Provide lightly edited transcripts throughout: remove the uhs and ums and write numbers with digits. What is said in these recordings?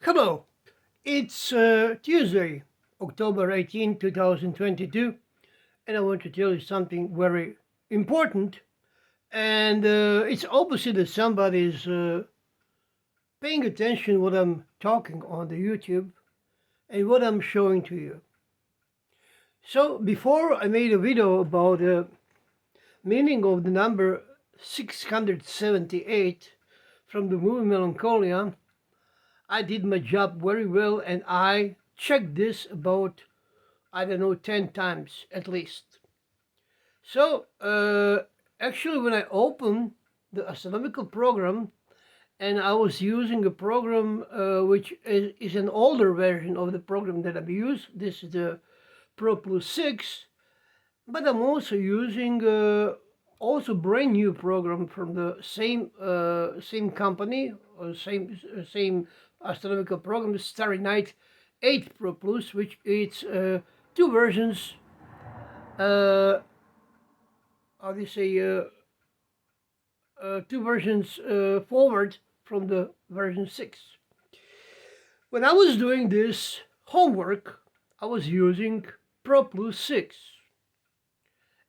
Hello, it's Tuesday, October 18, 2022, and I want to tell you something very important. And it's opposite that somebody's paying attention what I'm talking on the YouTube and what I'm showing to you. So before I made a video about the meaning of the number 678 from the movie Melancholia, I did my job very well and I checked this about, I don't know, 10 times at least. So, actually, when I opened the astronomical program, and I was using a program which is an older version of the program that I've used, this is the Pro Plus 6, but I'm also using also brand new program from the same company or same astronomical program, Starry Night 8 Pro Plus, which it's two versions. How do you say? Two versions forward from the version 6. When I was doing this homework, I was using Pro Plus 6.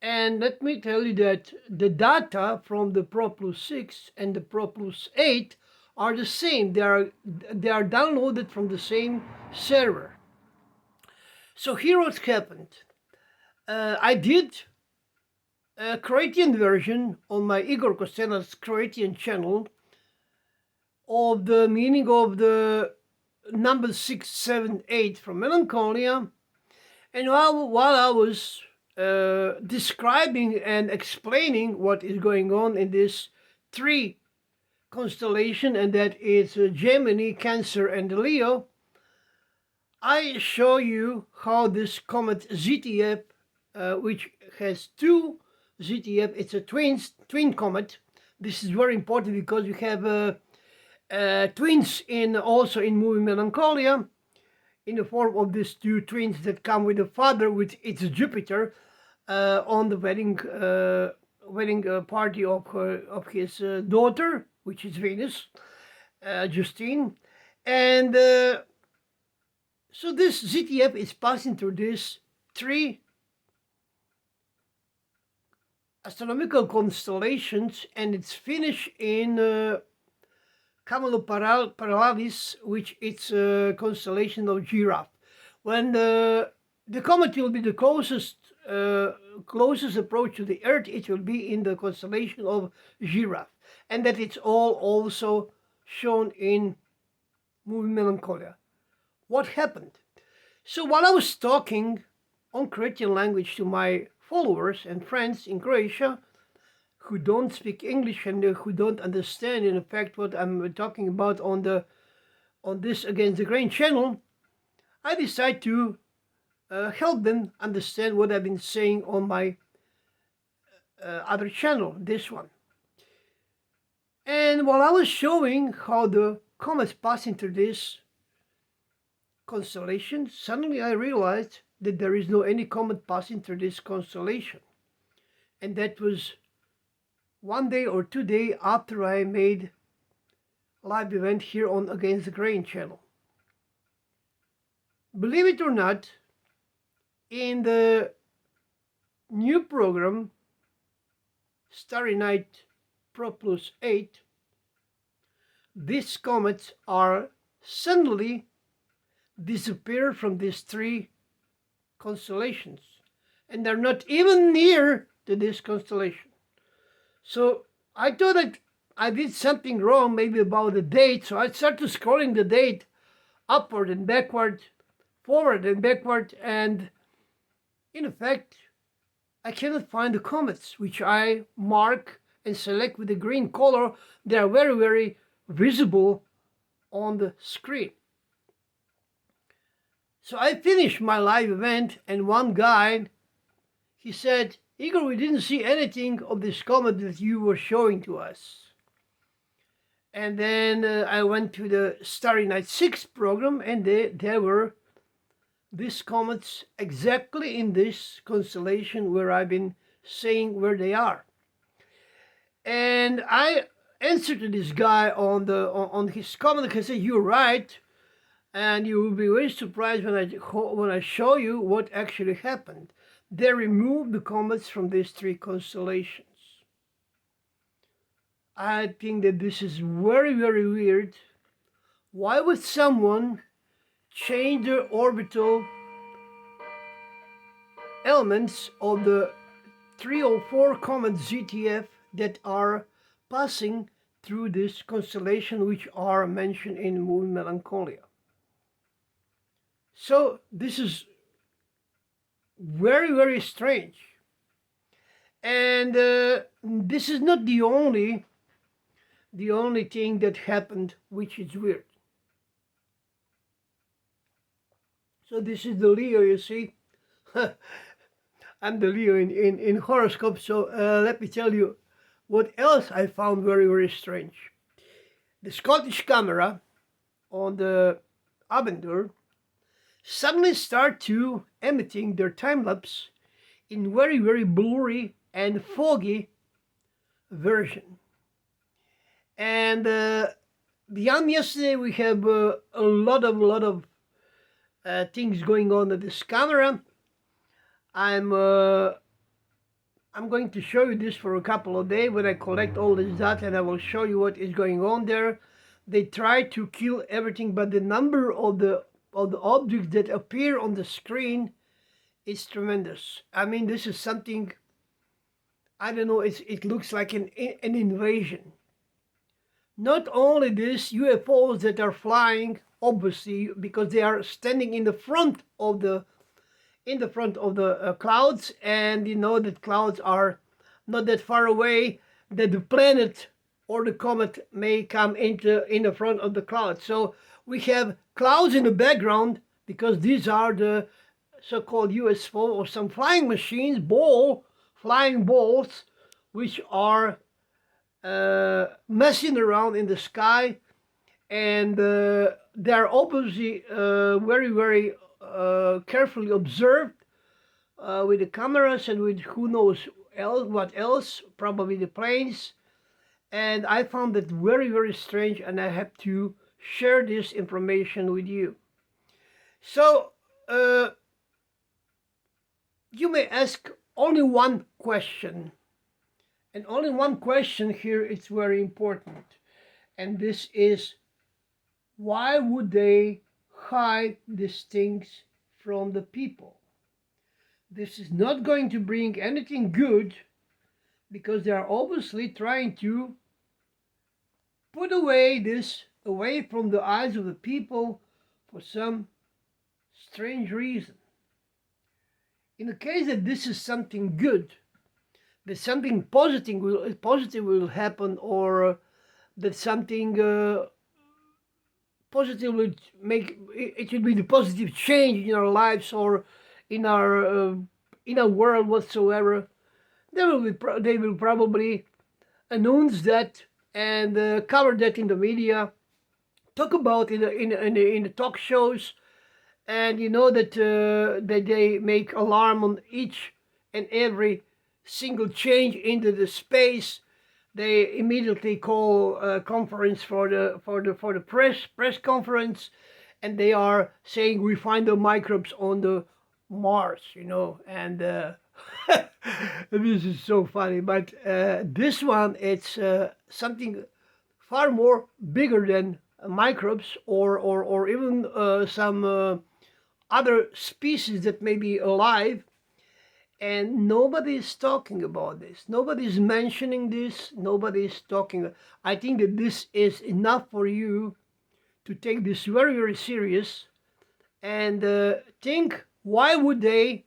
And let me tell you that the data from the Pro Plus 6 and the Pro Plus 8 are the same. They are downloaded from the same server. So here what happened. I did a Croatian version on my Igor Kostena's Croatian channel of the meaning of the number 678 from Melancholia. And while I was describing and explaining what is going on in this three constellation, and that is Gemini, Cancer, and Leo, I show you how this comet ZTF, which has two ZTF, it's a twin comet. This is very important because you have twins also in movie Melancholia, in the form of these two twins that come with the father, with its Jupiter, on the wedding party of his daughter, which is Venus, Justine, and so this ZTF is passing through these three astronomical constellations, and it's finished in Cameloparalalis, which is a constellation of Giraffe. When the comet will be the closest approach to the Earth, it will be in the constellation of Giraffe, and that it's all also shown in movie Melancholia. What happened? So while I was talking on Croatian language to my followers and friends in Croatia who don't speak English and who don't understand, in fact, what I'm talking about on this Against the Grain channel, I decided to help them understand what I've been saying on my other channel, this one. And while I was showing how the comets passing through this constellation, suddenly I realized that there is no any comet passing through this constellation. And that was 1 day or 2 days after I made a live event here on Against the Grain channel. Believe it or not, in the new program, Starry Night Pro Plus 8, these comets are suddenly disappear from these three constellations, and they're not even near to this constellation. So I thought that I did something wrong, maybe about the date, so I started scrolling the date upward and backward, forward and backward, and in effect I cannot find the comets, which I mark and select with the green color. They are very, very visible on the screen. So I finished my live event, and one guy, he said, "Igor, we didn't see anything of this comet that you were showing to us." And then I went to the Starry Night 6 program, and there were these comets exactly in this constellation where I've been saying where they are. And I answered to this guy on his comment. I said, "You're right. and you will be very surprised when I show you what actually happened. They removed the comets from these three constellations. I think that this is very, very weird. Why would someone change the orbital elements of the 304 comets ZTF that are passing through this constellation, which are mentioned in movie Melancholia? So this is very, very strange. And this is not the only thing that happened which is weird. So this is the Leo, you see. I'm the Leo in horoscope, so let me tell you what else I found very, very strange. The Scottish camera on the Aventure suddenly start to emitting their time-lapse in very, very blurry and foggy version. And beyond yesterday, we have a lot of things going on at this camera. I'm going to show you this for a couple of days when I collect all this data, and I will show you what is going on there. They try to kill everything, but the number of the objects that appear on the screen is tremendous. I mean, this is something, I don't know, it looks like an invasion. Not only this, UFOs that are flying, obviously, because they are standing in the front of the clouds, and you know that clouds are not that far away, that the planet or the comet may come in the front of the clouds. So we have clouds in the background because these are the so-called UFO or some flying machines, flying balls, which are messing around in the sky, and they are obviously very, very carefully observed with the cameras and with who knows what else, probably the planes. And I found that very, very strange, and I have to share this information with you. So you may ask only one question, and only one question here is very important, and this is, why would they hide these things from the people? This is not going to bring anything good, because they are obviously trying to put this away from the eyes of the people for some strange reason. In the case that this is something good, that something positive will happen, or that something positive will make it should be the positive change in our lives or in our world whatsoever, they will probably announce that and cover that in the media, talk about in the talk shows, and you know that that they make alarm on each and every single change into the space. They immediately call a conference for the press conference, and they are saying we find the microbes on the Mars, and this is so funny. But this one, it's something far more bigger than microbes or even some other species that may be alive, and nobody is talking about this. Nobody is mentioning this. Nobody is talking. I think that this is enough for you to take this very, very serious and think, why would they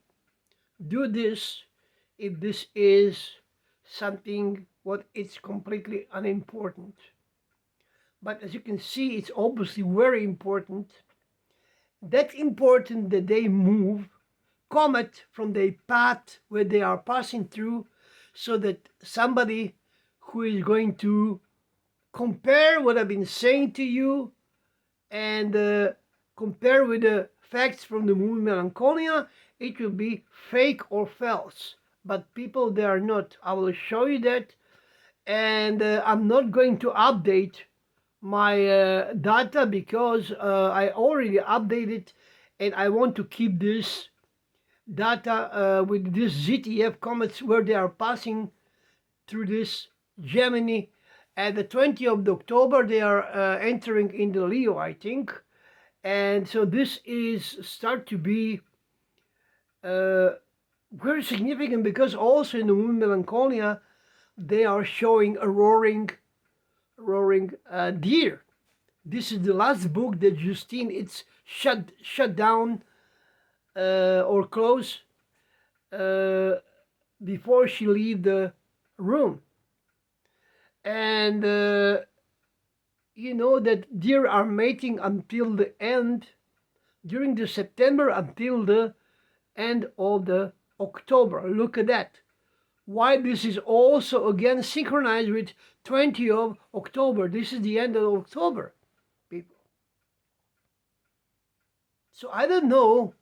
do this if this is something what it's completely unimportant? But as you can see, it's obviously very important. That important that they move comet from the path where they are passing through, so that somebody who is going to compare what I've been saying to you and compare with the facts from the movie Melancholia, it will be fake or false. But people, they are not. I will show you that, and I'm not going to update my data because I already updated, and I want to keep this data with this ZTF comets where they are passing through this Gemini. At the 20th of October, they are entering in the Leo, I think. And so this is start to be uh, very significant because also in the movie Melancholia, they are showing a roaring deer. This is the last book that Justine it's shut down or closed before she leave the room. And you know that deer are mating until the end, during the September until the end of the October. Look at that. Why this is also again synchronized with 20th of October. This is the end of October, people. So I don't know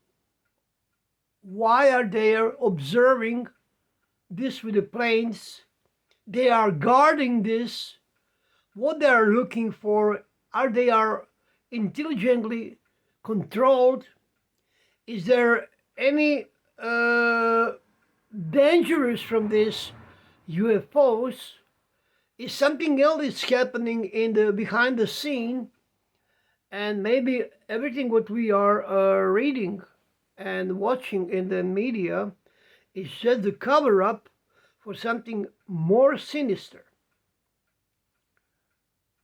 why are they observing this with the planes. They are guarding this. What they are looking for, are they are intelligently controlled? Is there any dangerous from this UFOs? Is something else is happening in the behind the scene? And maybe everything what we are reading and watching in the media is just the cover up for something more sinister.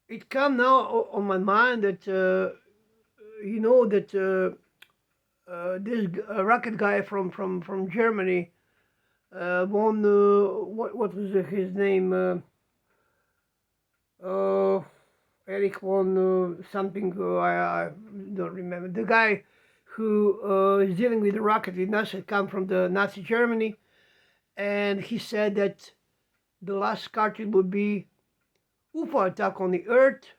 It come now on my mind that you know that this rocket guy from Germany won what was his name? Eric won something. I don't remember. The guy who is dealing with the rocket with NASA come from the Nazi Germany, and he said that the last cartoon would be UFO attack on the Earth.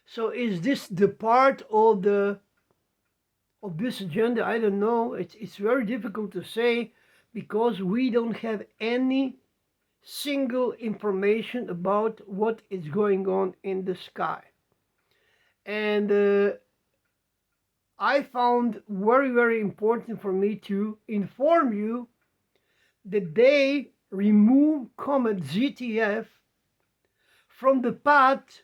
So is this the part of this agenda? I don't know. It's very difficult to say because we don't have any single information about what is going on in the sky. And I found very important for me to inform you that they remove Comet ZTF from the path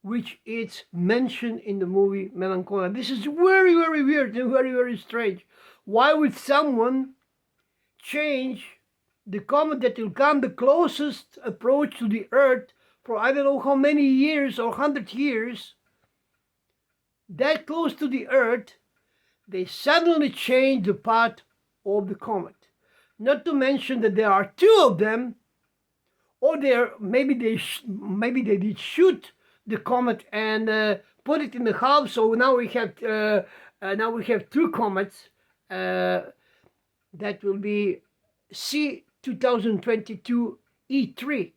which is mentioned in the movie Melancholia. This is very weird and very strange. Why would someone change the comet that will come the closest approach to the Earth for I don't know how many years or 100 years, that close to the Earth, they suddenly change the path of the comet. Not to mention that there are two of them, or maybe they did shoot the comet and put it in the half. So now we have two comets that will be C 2022 E3.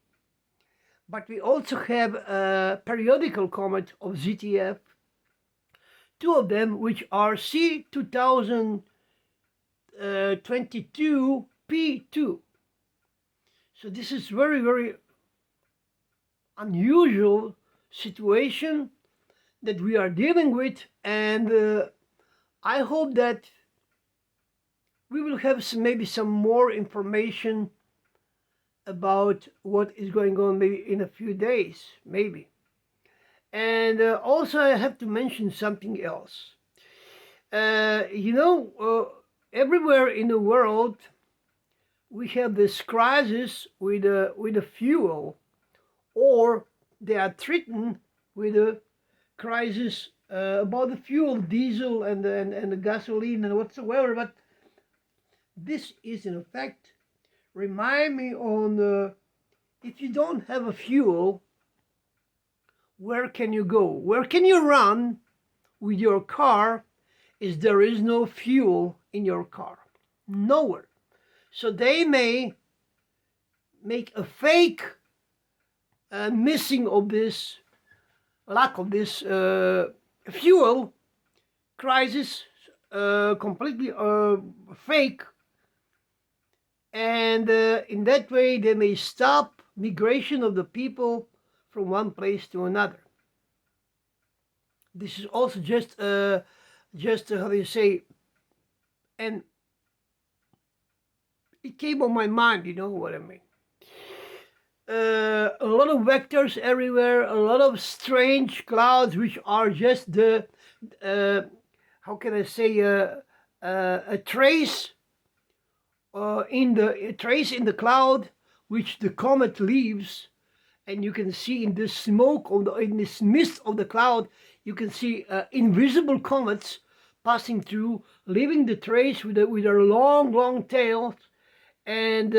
But we also have a periodical comet of ZTF, two of them which are C 2022 P2. So this is very unusual situation that we are dealing with, and I hope that we will have maybe some more information about what is going on maybe in a few days, maybe. And also I have to mention something else. Everywhere in the world we have this crisis with a fuel, or they are threatened with a crisis about the fuel, diesel and the gasoline and whatsoever. But this is in effect remind me on if you don't have a fuel, where can you go? Where can you run with your car if there is no fuel in your car? Nowhere. So they may make a fake missing of this, lack of this fuel crisis, completely fake, and in that way they may stop migration of the people from one place to another. This is also just how do you say, and it came on my mind, you know what I mean. A lot of vectors everywhere, a lot of strange clouds, which are just the, how can I say, a trace in the cloud, which the comet leaves, and you can see in this smoke in this mist of the cloud, you can see invisible comets passing through, leaving the trace with their long tails, and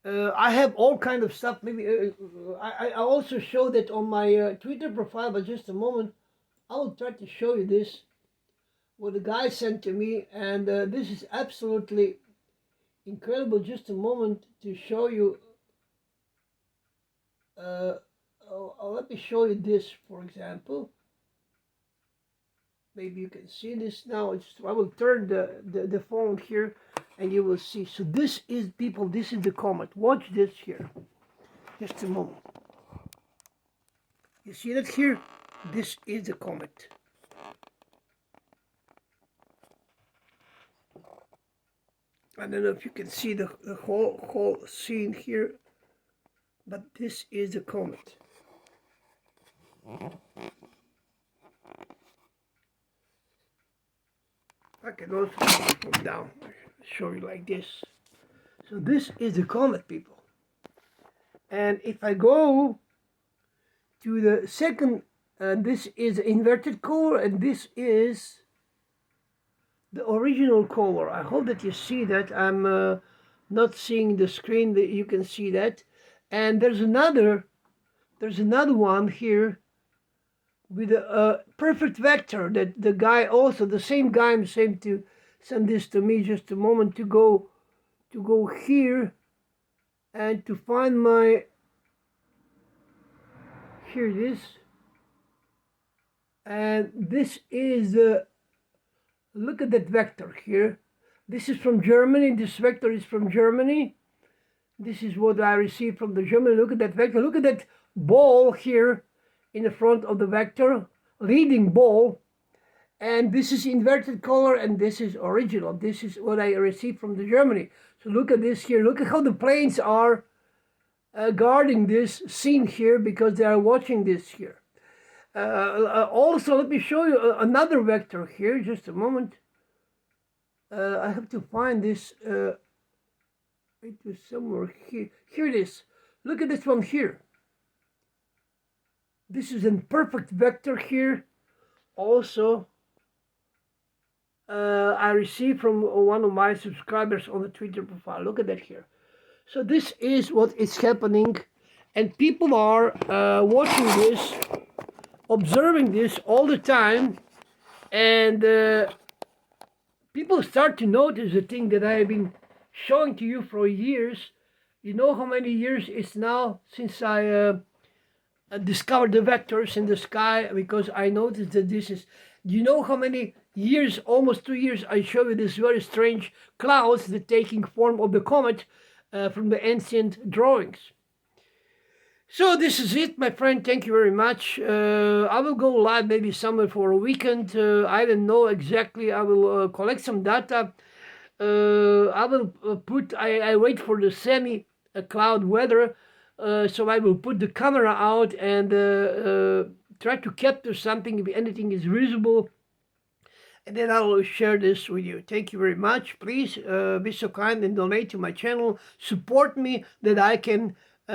I have all kind of stuff. Maybe I also show that on my Twitter profile, but just a moment. I will try to show you this, what the guy sent to me, and this is absolutely incredible. Just a moment to show you. Let me show you this, for example. Maybe you can see this now. I will turn the phone here, and you will see. So this is, people, this is the comet. Watch this here. Just a moment. You see that here? This is the comet. I don't know if you can see the whole scene here, but this is the comet. I can also put it down, show you like this. So this is the comet, people. And if I go to the second, this is inverted color, and this is the original color. I hope that you see that. I'm not seeing the screen, that you can see that. And there's another one here with a perfect vector that the guy also, the same guy sent to send this to me just a moment to go here and to find my, here it is. And this is look at that vector here. This is from Germany. This vector is from Germany. This is what I received from the German. Look at that vector. Look at that ball here in the front of the vector, leading ball. And this is inverted color, and this is original. This is what I received from the Germany. So look at this here. Look at how the planes are guarding this scene here, because they are watching this here. Also, let me show you another vector here. Just a moment. I have to find this. It was somewhere here. Here it is. Look at this one here. This is a perfect vector here. Also, I received from one of my subscribers on the Twitter profile. Look at that here. So this is what is happening, and people are watching this, observing this all the time, and people start to notice the thing that I have been showing to you for years. You know how many years it's now since I discovered the vectors in the sky, because I noticed that this is, you know how many years, almost 2 years, I show you this very strange clouds that taking form of the comet from the ancient drawings. So this is it, my friend. Thank you very much. I will go live maybe somewhere for a weekend. I don't know exactly. I will collect some data. I will I wait for the semi-cloud weather. So I will put the camera out and try to capture something if anything is visible. And then I will share this with you. Thank you very much. Please be so kind and donate to my channel. Support me that I can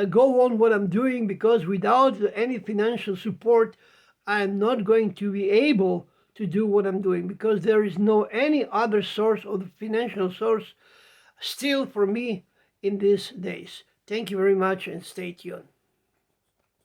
go on what I'm doing, because without any financial support, I am not going to be able to do what I'm doing, because there is no any other source of the financial source still for me in these days. Thank you very much, and stay tuned.